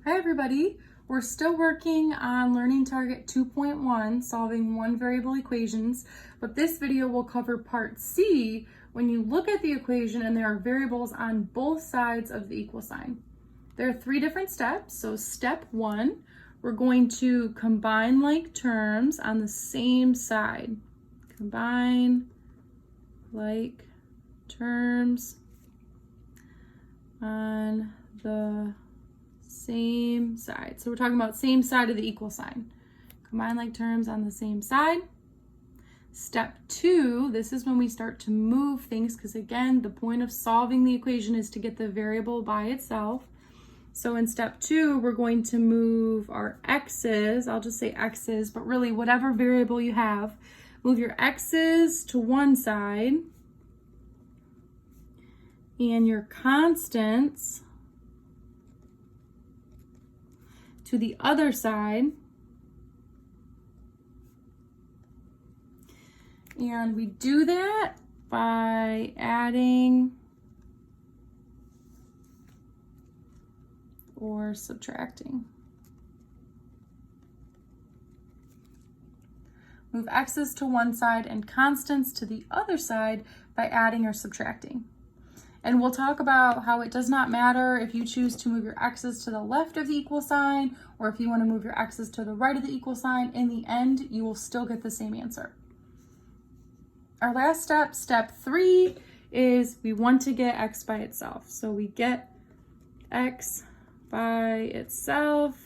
Hi everybody, we're still working on Learning Target 2.1, solving one variable equations, but this video will cover part C when you look at the equation and there are variables on both sides of the equal sign. There are three different steps. So step one, we're going to combine like terms on the same side. Combine like terms on the same side. So we're talking about same side of the equal sign. Combine like terms on the same side. Step two, this is when we start to move things, because again, the point of solving the equation is to get the variable by itself. So in step two, we're going to move our x's, I'll just say x's, but really whatever variable you have, move your x's to one side and your constants to the other side. And we do that by adding or subtracting. Move x's to one side and constants to the other side by adding or subtracting. And we'll talk about how it does not matter if you choose to move your x's to the left of the equal sign or if you want to move your x's to the right of the equal sign. In the end, you will still get the same answer. Our last step, step three, is we want to get x by itself. So we get x by itself,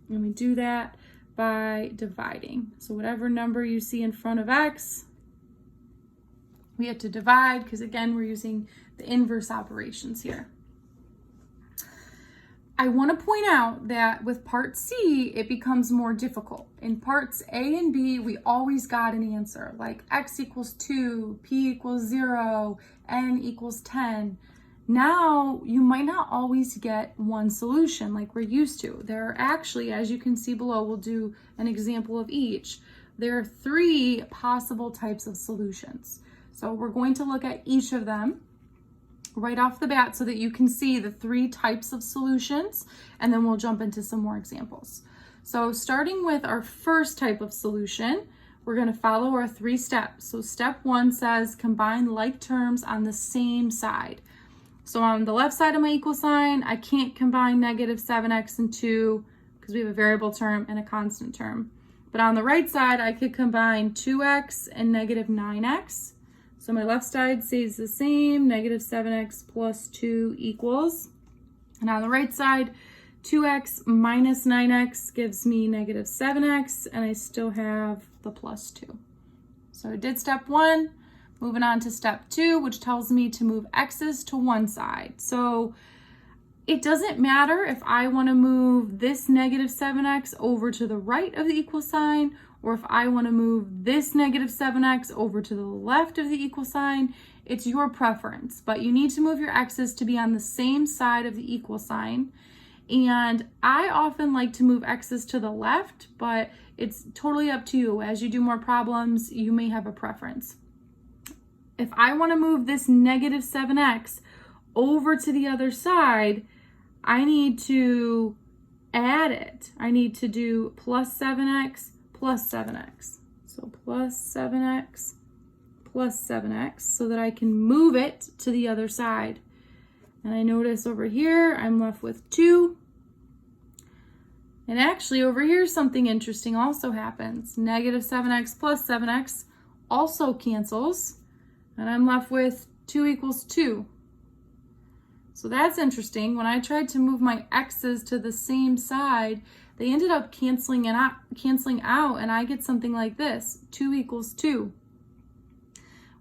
and we do that by dividing. So whatever number you see in front of x, we have to divide, because again, we're using the inverse operations here. I want to point out that with part C, it becomes more difficult. In parts A and B, we always got an answer, like x equals 2, p equals 0, n equals 10. Now, you might not always get one solution like we're used to. There are actually, as you can see below, we'll do an example of each. There are three possible types of solutions. So we're going to look at each of them right off the bat so that you can see the three types of solutions, and then we'll jump into some more examples. So starting with our first type of solution, we're going to follow our three steps. So step one says combine like terms on the same side. So on the left side of my equal sign, I can't combine negative 7x and 2 because we have a variable term and a constant term. But on the right side, I could combine 2x and negative 9x. So my left side stays the same, negative 7x plus 2 equals. And on the right side, 2x minus 9x gives me negative 7x, and I still have the plus 2. So I did step one. Moving on to step two, which tells me to move x's to one side. So it doesn't matter if I want to move this negative 7x over to the right of the equal sign, or if I want to move this negative 7x over to the left of the equal sign. It's your preference, but you need to move your x's to be on the same side of the equal sign. And I often like to move x's to the left, but it's totally up to you. As you do more problems, you may have a preference. If I want to move this negative 7x over to the other side, I need to add it. I need to do plus 7x plus 7x. So plus 7x plus 7x so that I can move it to the other side. And I notice over here, I'm left with 2. And actually over here, something interesting also happens. Negative 7x plus 7x also cancels. And I'm left with 2 equals 2. So that's interesting. When I tried to move my x's to the same side, they ended up canceling out, and I get something like this, 2 equals 2.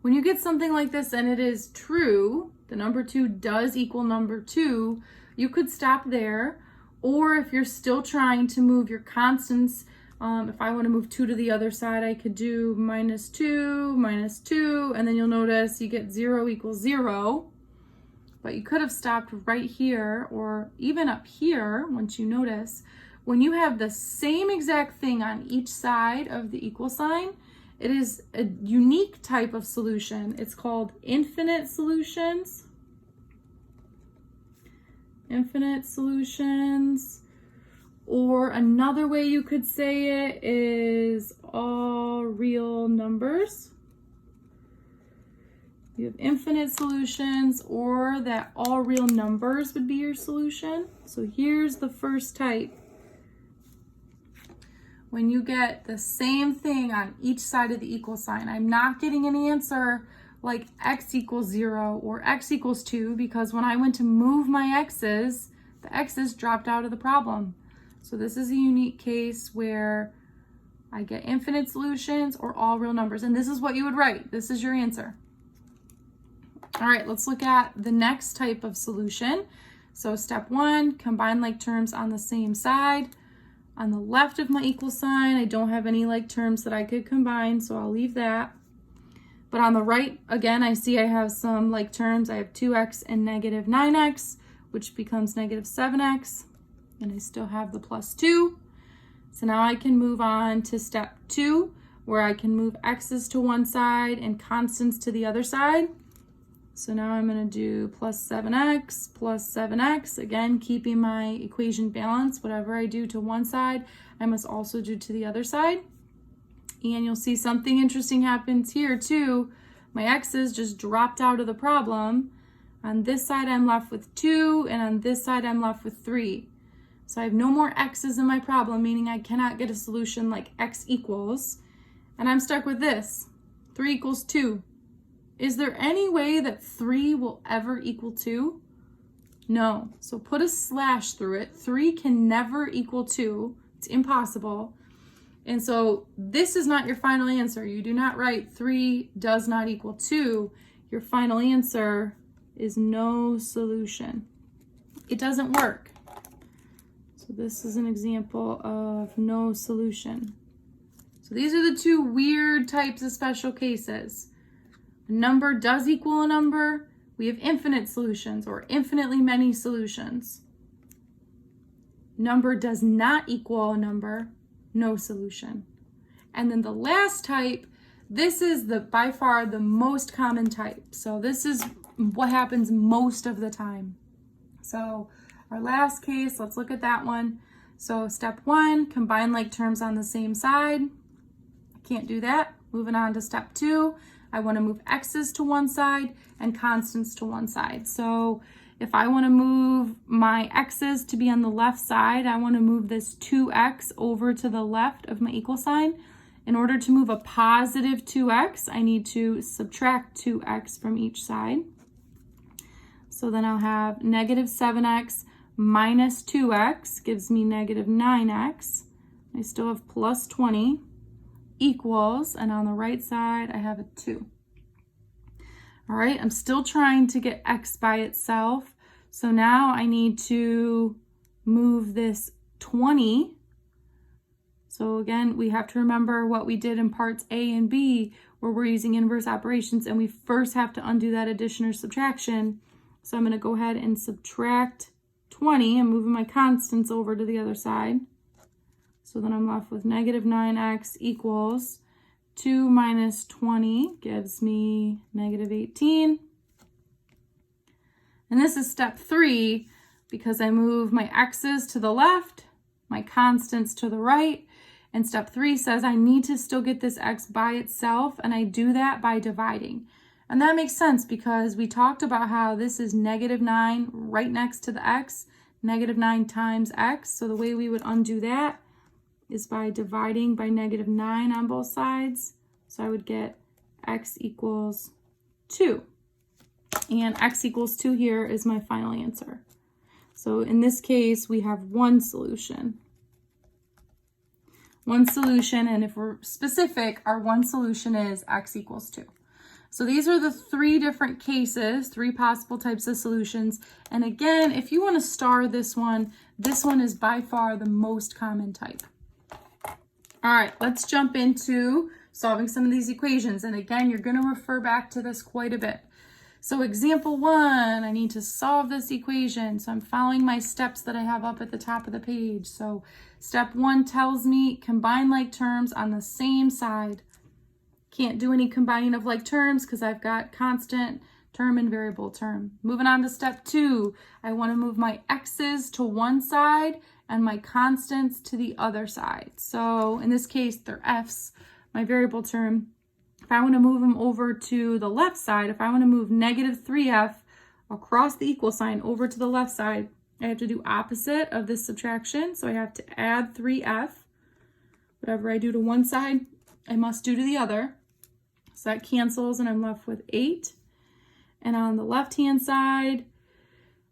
When you get something like this and it is true, the number 2 does equal number 2, you could stop there. Or if you're still trying to move your constants, if I want to move 2 to the other side, I could do minus 2, and then you'll notice you get 0 equals 0. But you could have stopped right here or even up here once you notice. When you have the same exact thing on each side of the equal sign, it is a unique type of solution. It's called infinite solutions. Infinite solutions. Or another way you could say it is all real numbers. You have infinite solutions, or that all real numbers would be your solution. So here's the first type. When you get the same thing on each side of the equal sign, I'm not getting an answer like x equals 0 or x equals 2, because when I went to move my x's, the x's dropped out of the problem. So this is a unique case where I get infinite solutions or all real numbers, and this is what you would write. This is your answer. All right, let's look at the next type of solution. So step 1, combine like terms on the same side. On the left of my equal sign, I don't have any like terms that I could combine, so I'll leave that. But on the right, again, I see I have some like terms. I have 2x and negative 9x, which becomes negative 7x, and I still have the plus 2. So now I can move on to step 2, where I can move x's to one side and constants to the other side. So now I'm going to do plus 7x, again, keeping my equation balanced. Whatever I do to one side, I must also do to the other side. And you'll see something interesting happens here too. My x's just dropped out of the problem. On this side, I'm left with 2, and on this side, I'm left with 3. So I have no more x's in my problem, meaning I cannot get a solution like x equals. And I'm stuck with this, 3 equals 2. Is there any way that 3 will ever equal 2? No. So put a slash through it. 3 can never equal 2. It's impossible. And so this is not your final answer. You do not write 3 does not equal 2. Your final answer is no solution. It doesn't work. So this is an example of no solution. So these are the two weird types of special cases. A number does equal a number. We have infinite solutions or infinitely many solutions. Number does not equal a number, no solution. And then the last type, this is by far the most common type. So this is what happens most of the time. So our last case, let's look at that one. So step 1, combine like terms on the same side. Can't do that. Moving on to step 2. I want to move x's to one side and constants to one side. So if I want to move my x's to be on the left side, I want to move this 2x over to the left of my equal sign. In order to move a positive 2x, I need to subtract 2x from each side. So then I'll have negative 7x minus 2x gives me negative 9x. I still have plus 20. Equals, and on the right side I have a 2. All right, I'm still trying to get x by itself. So now I need to move this 20. So again, we have to remember what we did in parts A and B, where we're using inverse operations, and we first have to undo that addition or subtraction. So I'm going to go ahead and subtract 20. I'm moving my constants over to the other side. So then I'm left with negative 9x equals 2 minus 20 gives me negative 18. And this is step 3 because I move my x's to the left, my constants to the right. And step 3 says I need to still get this x by itself, and I do that by dividing. And that makes sense because we talked about how this is negative 9 right next to the x, negative 9 times x. So the way we would undo that is by dividing by negative 9 on both sides. So I would get x equals 2. And x equals 2 here is my final answer. So in this case, we have one solution. One solution, and if we're specific, our one solution is x equals 2. So these are the 3 different cases, 3 possible types of solutions. And again, if you want to star this one is by far the most common type. All right, let's jump into solving some of these equations. And again, you're going to refer back to this quite a bit. So example 1, I need to solve this equation. So I'm following my steps that I have up at the top of the page. So step 1 tells me combine like terms on the same side. Can't do any combining of like terms because I've got constant term and variable term. Moving on to step 2, I want to move my x's to one side and my constants to the other side. So in this case, they're f's, my variable term. If I want to move them over to the left side, if I want to move negative 3f across the equal sign over to the left side, I have to do opposite of this subtraction. So I have to add 3f. Whatever I do to one side, I must do to the other. So that cancels and I'm left with 8. And on the left-hand side,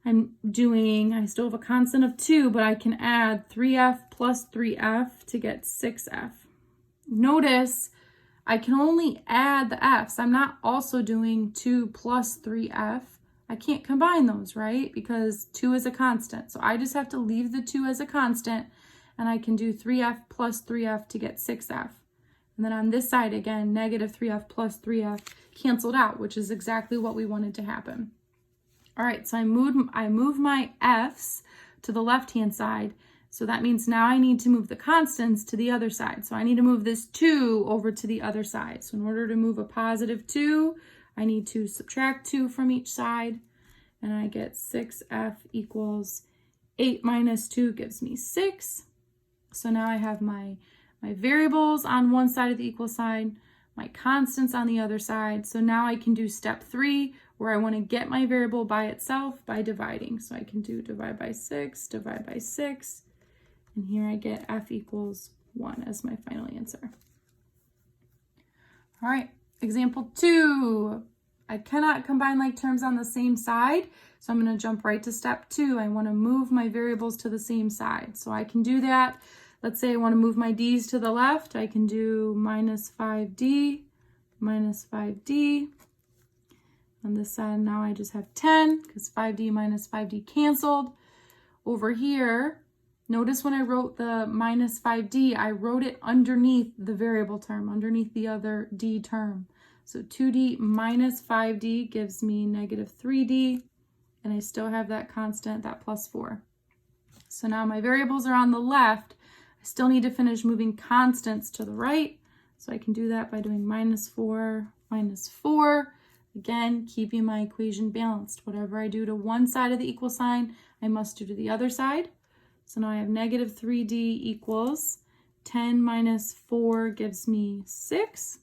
I still have a constant of 2, but I can add 3f plus 3f to get 6f. Notice I can only add the f's. I'm not also doing 2 plus 3f. I can't combine those, right? Because 2 is a constant. So I just have to leave the 2 as a constant, and I can do 3f plus 3f to get 6f. And then on this side, again, negative 3f plus 3f canceled out, which is exactly what we wanted to happen. All right, so I move my f's to the left-hand side. So that means now I need to move the constants to the other side. So I need to move this 2 over to the other side. So in order to move a positive 2, I need to subtract 2 from each side. And I get 6f equals 8 minus 2 gives me 6. So now I have my variables on one side of the equal sign, my constants on the other side. So now I can do step 3, where I want to get my variable by itself by dividing. So I can do divide by 6, and here I get f equals 1 as my final answer. All right, example 2. I cannot combine like terms on the same side, so I'm going to jump right to step 2. I want to move my variables to the same side. So I can do that. Let's say I want to move my d's to the left. I can do minus 5d, minus 5d. On this side, now I just have 10 because 5d minus 5d canceled. Over here, notice when I wrote the minus 5d, I wrote it underneath the variable term, underneath the other d term. So 2d minus 5d gives me negative 3d, and I still have that constant, that plus 4. So now my variables are on the left. I still need to finish moving constants to the right. So I can do that by doing minus 4, minus 4. Again, keeping my equation balanced. Whatever I do to one side of the equal sign, I must do to the other side. So now I have negative 3d equals 10 minus 4 gives me 6.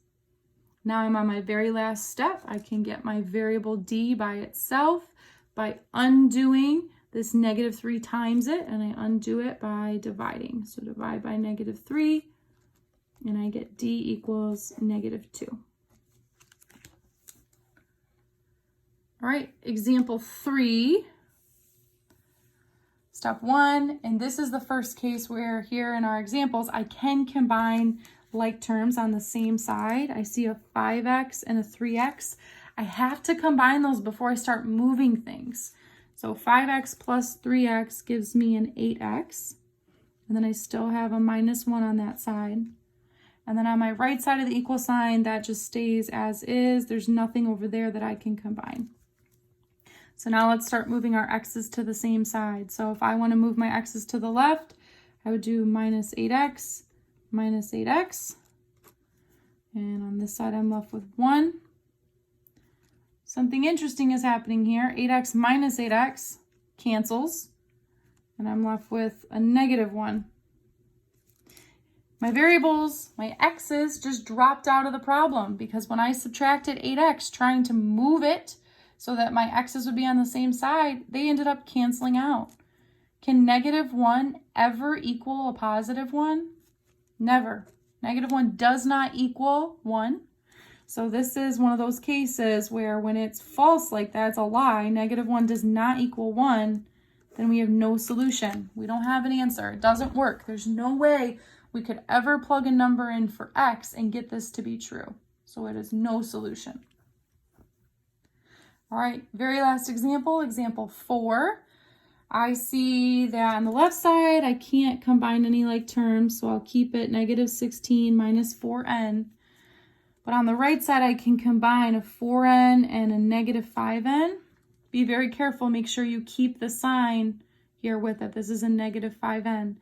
Now I'm on my very last step. I can get my variable d by itself by undoing this negative 3 times it, and I undo it by dividing. So divide by negative 3, and I get d equals negative 2. All right, example 3, step 1, and this is the first case where here in our examples, I can combine like terms on the same side. I see a 5x and a 3x. I have to combine those before I start moving things. So 5x plus 3x gives me an 8x, and then I still have a minus 1 on that side. And then on my right side of the equal sign, that just stays as is. There's nothing over there that I can combine. So now let's start moving our x's to the same side. So if I want to move my x's to the left, I would do minus 8x, minus 8x. And on this side, I'm left with 1. Something interesting is happening here. 8x minus 8x cancels, and I'm left with a negative 1. My variables, my x's, just dropped out of the problem because when I subtracted 8x trying to move it so that my x's would be on the same side, they ended up canceling out. Can negative 1 ever equal a positive 1? Never. Negative 1 does not equal 1. So this is one of those cases where when it's false like that, it's a lie, negative 1 does not equal 1, then we have no solution. We don't have an answer. It doesn't work. There's no way we could ever plug a number in for x and get this to be true. So it is no solution. All right, very last example, example 4. I see that on the left side, I can't combine any like terms, so I'll keep it negative 16 minus 4n. But on the right side, I can combine a 4n and a negative 5n. Be very careful. Make sure you keep the sign here with it. This is a negative 5n.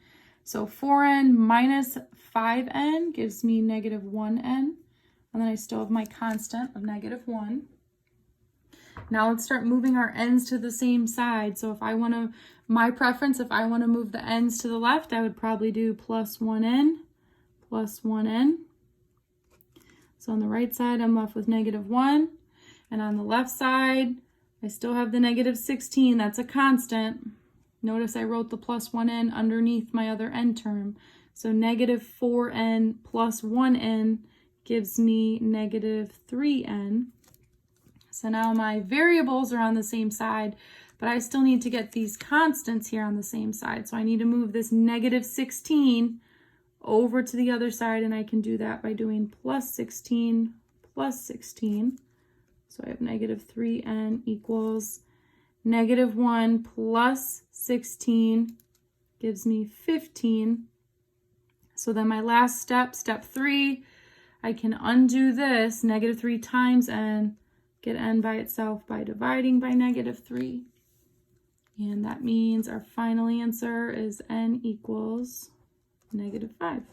So 4n minus 5n gives me negative 1n. And then I still have my constant of negative 1. Now let's start moving our n's to the same side. So if I want to My preference, if I want to move the n's to the left, I would probably do plus 1n, plus 1n. So on the right side, I'm left with -1. And on the left side, I still have the -16. That's a constant. Notice I wrote the plus 1n underneath my other n term. So -4n plus 1n gives me -3n. So now my variables are on the same side, but I still need to get these constants here on the same side. So I need to move this -16 over to the other side, and I can do that by doing plus 16 plus 16. So I have -3n equals -1 plus 16 gives me 15. So then my last step, step 3, I can undo this, -3 times n, get n by itself by dividing by -3. And that means our final answer is n equals -5.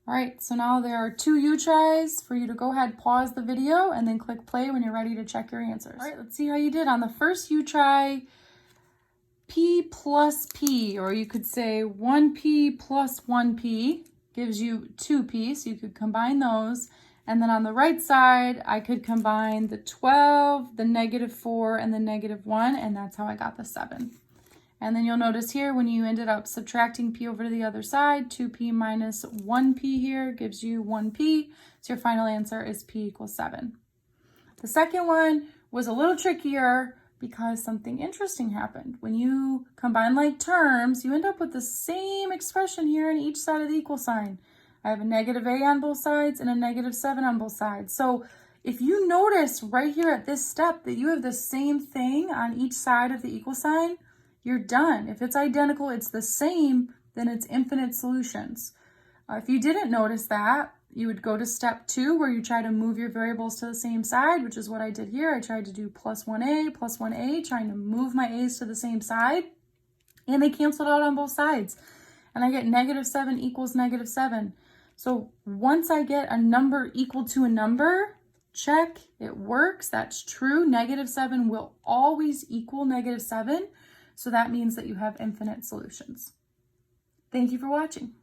All right, so now there are 2 U-tries for you to go ahead, pause the video, and then click play when you're ready to check your answers. All right, let's see how you did. On the first U-try, p plus p, or you could say 1p plus 1p gives you 2p, so you could combine those. And then on the right side, I could combine the 12, the -4, and the -1, and that's how I got the 7. And then you'll notice here when you ended up subtracting p over to the other side, 2p minus 1p here gives you 1p. So your final answer is p equals 7. The second one was a little trickier because something interesting happened. When you combine like terms, you end up with the same expression here on each side of the equal sign. I have a -a on both sides and a -7 on both sides. So if you notice right here at this step that you have the same thing on each side of the equal sign, you're done. If it's identical, it's the same, then it's infinite solutions. If you didn't notice that, you would go to step 2 where you try to move your variables to the same side, which is what I did here. I tried to do plus 1a, trying to move my a's to the same side, and they canceled out on both sides. And I get -7 equals -7. So once I get a number equal to a number, check, it works, that's true. -7 will always equal -7. So that means that you have infinite solutions. Thank you for watching.